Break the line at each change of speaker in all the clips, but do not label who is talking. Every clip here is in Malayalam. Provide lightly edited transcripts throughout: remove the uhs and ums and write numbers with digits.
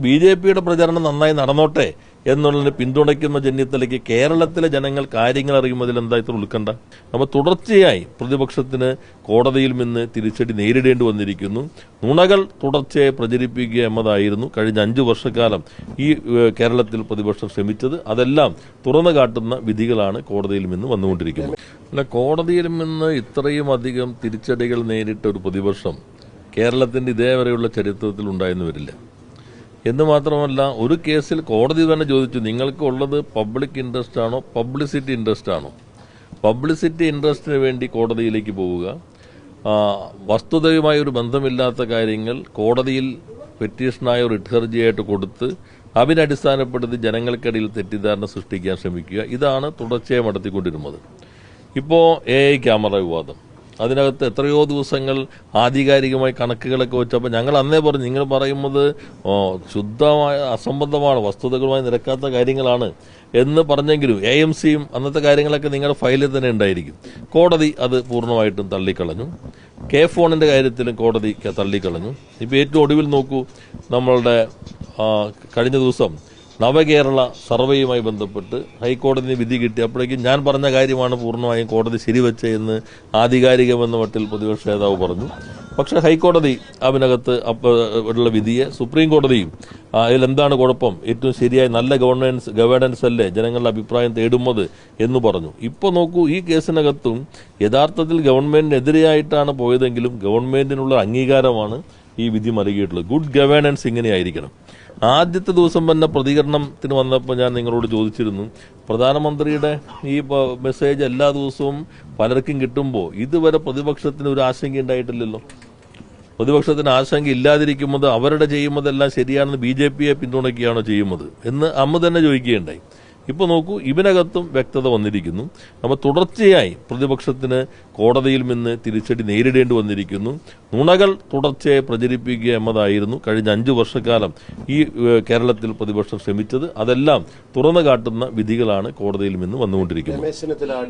ബിജെപിയുടെ പ്രചരണം നന്നായി നടന്നോട്ടെ എന്നുള്ളതിനെ പിന്തുണയ്ക്കുന്ന ചെന്നിത്തലയ്ക്ക് കേരളത്തിലെ ജനങ്ങൾ കാര്യങ്ങൾ അറിയുന്നതിൽ എന്താ ഇത്ര ഉൾക്കണ്ട? നമ്മൾ തുടർച്ചയായി പ്രതിപക്ഷത്തിന് കോടതിയിൽ നിന്ന് തിരിച്ചടി നേരിടേണ്ടി വന്നിരിക്കുന്നു. നുണകൾ തുടർച്ചയായി പ്രചരിപ്പിക്കുക എന്നതായിരുന്നു കഴിഞ്ഞ 5 വർഷക്കാലം ഈ കേരളത്തിൽ പ്രതിപക്ഷം ശ്രമിച്ചത്. അതെല്ലാം തുറന്നു കാട്ടുന്ന വിധികളാണ് കോടതിയിൽ നിന്ന് വന്നുകൊണ്ടിരിക്കുന്നത്. അല്ല, കോടതിയിൽ നിന്ന് ഇത്രയും അധികം തിരിച്ചടികൾ നേരിട്ട ഒരു പ്രതിപക്ഷം കേരളത്തിന്റെ ഇതേവരെയുള്ള ചരിത്രത്തിൽ ഉണ്ടായെന്ന് വരില്ല. എന്ന് മാത്രമല്ല, ഒരു കേസിൽ കോടതി തന്നെ ചോദിച്ചു, നിങ്ങൾക്ക് ഉള്ളത് പബ്ലിക് ഇൻട്രസ്റ്റ് ആണോ പബ്ലിസിറ്റി ഇൻട്രസ്റ്റ് ആണോ? പബ്ലിസിറ്റി ഇൻട്രസ്റ്റിന് വേണ്ടി കോടതിയിലേക്ക് പോവുക, വസ്തുതയുമായി ഒരു ബന്ധമില്ലാത്ത കാര്യങ്ങൾ കോടതിയിൽ പെറ്റീഷനായോ റിട്ട് ഹർജിയായിട്ട് കൊടുത്ത് അതിനടിസ്ഥാനപ്പെടുത്തി ജനങ്ങൾക്കിടയിൽ തെറ്റിദ്ധാരണ സൃഷ്ടിക്കാൻ ശ്രമിക്കുക, ഇതാണ് തുടർച്ചയായി നടത്തിക്കൊണ്ടിരുന്നത്. ഇപ്പോൾ AI ക്യാമറ വിവാദം, അതിനകത്ത് എത്രയോ ദിവസങ്ങൾ ആധികാരികമായി കണക്കുകളൊക്കെ വെച്ചപ്പോൾ ഞങ്ങൾ അന്നേ പറഞ്ഞു, നിങ്ങൾ പറയുന്നത് ശുദ്ധമായ അസംബന്ധമാണ്, വസ്തുതകളുമായി നിരക്കാത്ത കാര്യങ്ങളാണ് എന്ന് പറഞ്ഞെങ്കിലും AMCയും അന്നത്തെ കാര്യങ്ങളൊക്കെ നിങ്ങളുടെ ഫയലിൽ തന്നെ ഉണ്ടായിരിക്കും. കോടതി അത് പൂർണ്ണമായിട്ടും തള്ളിക്കളഞ്ഞു. K-ഫോണിന്റെ കാര്യത്തിലും കോടതി തള്ളിക്കളഞ്ഞു. ഇപ്പോൾ ഏറ്റവും ഒടുവിൽ നോക്കൂ, നമ്മളുടെ കഴിഞ്ഞ ദിവസം നവകേരള സർവേയുമായി ബന്ധപ്പെട്ട് ഹൈക്കോടതി വിധി കിട്ടിയപ്പോഴേക്കും ഞാൻ പറഞ്ഞ കാര്യമാണ് പൂർണ്ണമായും കോടതി ശരിവെച്ചതെന്ന് ആധികാരികമെന്ന മട്ടിൽ പ്രതിപക്ഷ നേതാവ് പറഞ്ഞു. പക്ഷേ ഹൈക്കോടതി അതിനകത്ത് ഉള്ള വിധിയെ സുപ്രീം കോടതിയും അതിലെന്താണ് കുഴപ്പം, ഏറ്റവും ശരിയായ നല്ല ഗവേണൻസ് അല്ലേ ജനങ്ങളുടെ അഭിപ്രായം തേടുന്നത് എന്ന് പറഞ്ഞു. ഇപ്പോൾ നോക്കൂ, ഈ കേസിനകത്തും യഥാർത്ഥത്തിൽ ഗവൺമെന്റിനെതിരെയായിട്ടാണ് പോയതെങ്കിലും ഗവൺമെന്റിനുള്ള അംഗീകാരമാണ് ഈ വിധി നൽകിയിട്ടുള്ളത്. ഗുഡ് ഗവേണൻസ് ഇങ്ങനെയായിരിക്കണം. ആദ്യത്തെ ദിവസം തന്നെ പ്രതികരണത്തിന് വന്നപ്പോൾ ഞാൻ നിങ്ങളോട് ചോദിച്ചിരുന്നു, പ്രധാനമന്ത്രിയുടെ ഈ മെസ്സേജ് എല്ലാ ദിവസവും പലർക്കും കിട്ടുമ്പോൾ ഇതുവരെ പ്രതിപക്ഷത്തിന് ഒരു ആശങ്ക ഉണ്ടായിട്ടില്ലല്ലോ. പ്രതിപക്ഷത്തിന് ആശങ്ക ഇല്ലാതിരിക്കുന്നത് അവരുടെ ചെയ്യുന്നതെല്ലാം ശരിയാണെന്ന് BJPയെ പിന്തുണയ്ക്കുകയാണോ ചെയ്യുന്നത് എന്ന് അമ്മ തന്നെ ചോദിക്കുകയുണ്ടായി. ഇപ്പോൾ നോക്കൂ, ഇതിനകത്തും വ്യക്തത വന്നിരിക്കുന്നു. നമ്മൾ തുടർച്ചയായി പ്രതിപക്ഷത്തിന് കോടതിയിൽ നിന്ന് തിരിച്ചടി നേരിടേണ്ടി വന്നിരിക്കുന്നു. നുണകൾ തുടർച്ചയായി പ്രചരിപ്പിക്കുക എന്നതായിരുന്നു കഴിഞ്ഞ 5 വർഷക്കാലം ഈ കേരളത്തിൽ പ്രതിപക്ഷം ശ്രമിച്ചത്. അതെല്ലാം തുറന്നു കാട്ടുന്ന വിധികളാണ് കോടതിയിൽ നിന്ന് വന്നുകൊണ്ടിരിക്കുന്നത്.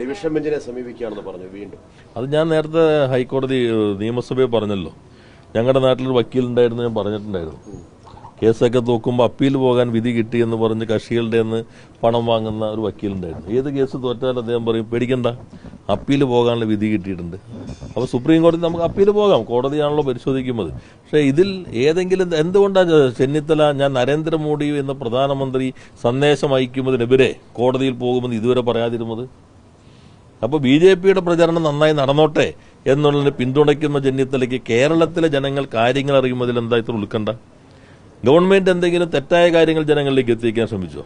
ഡിവിഷൻ ബെഞ്ചിനെ സമീപിക്കുകയാണെന്ന് പറഞ്ഞു വീണ്ടും.
അത് ഞാൻ നേരത്തെ ഹൈക്കോടതി നിയമസഭയെ പറഞ്ഞല്ലോ. ഞങ്ങളുടെ നാട്ടിലൊരു വക്കീലുണ്ടായിരുന്നു, ഞാൻ പറഞ്ഞിട്ടുണ്ടായിരുന്നു. കേസൊക്കെ നോക്കുമ്പോൾ അപ്പീൽ പോകാൻ വിധി കിട്ടിയെന്ന് പറഞ്ഞ് കക്ഷികളുടെ നിന്ന് പണം വാങ്ങുന്ന ഒരു വക്കീലുണ്ടായിരുന്നു. ഏത് കേസ് തോറ്റാലും അദ്ദേഹം പറയും, പേടിക്കണ്ട, അപ്പീൽ പോകാനുള്ള വിധി കിട്ടിയിട്ടുണ്ട്. അപ്പോൾ സുപ്രീം കോടതി നമുക്ക് അപ്പീൽ പോകാം, കോടതിയാണല്ലോ പരിശോധിക്കുന്നത്. പക്ഷേ ഇതിൽ ഏതെങ്കിലും എന്തുകൊണ്ടാണ് ചെന്നിത്തല ഞാൻ നരേന്ദ്രമോദി എന്ന പ്രധാനമന്ത്രി സന്ദേശം അയക്കുന്നതിനെതിരെ കോടതിയിൽ പോകുമെന്ന് ഇതുവരെ പറയാതിരുന്നത്? അപ്പോൾ BJPയുടെ പ്രചരണം നന്നായി നടന്നോട്ടെ എന്നുള്ളതിനെ പിന്തുണയ്ക്കുന്ന ചെന്നിത്തലയ്ക്ക് കേരളത്തിലെ ജനങ്ങൾ കാര്യങ്ങൾ അറിയുന്നതിൽ എന്താ ഇത്ര ഉൾക്കണ്ട? ഗവൺമെന്റ് എന്തെങ്കിലും തെറ്റായ കാര്യങ്ങൾ ജനങ്ങളിലേക്ക് എത്തിക്കാൻ ശ്രമിച്ചോ?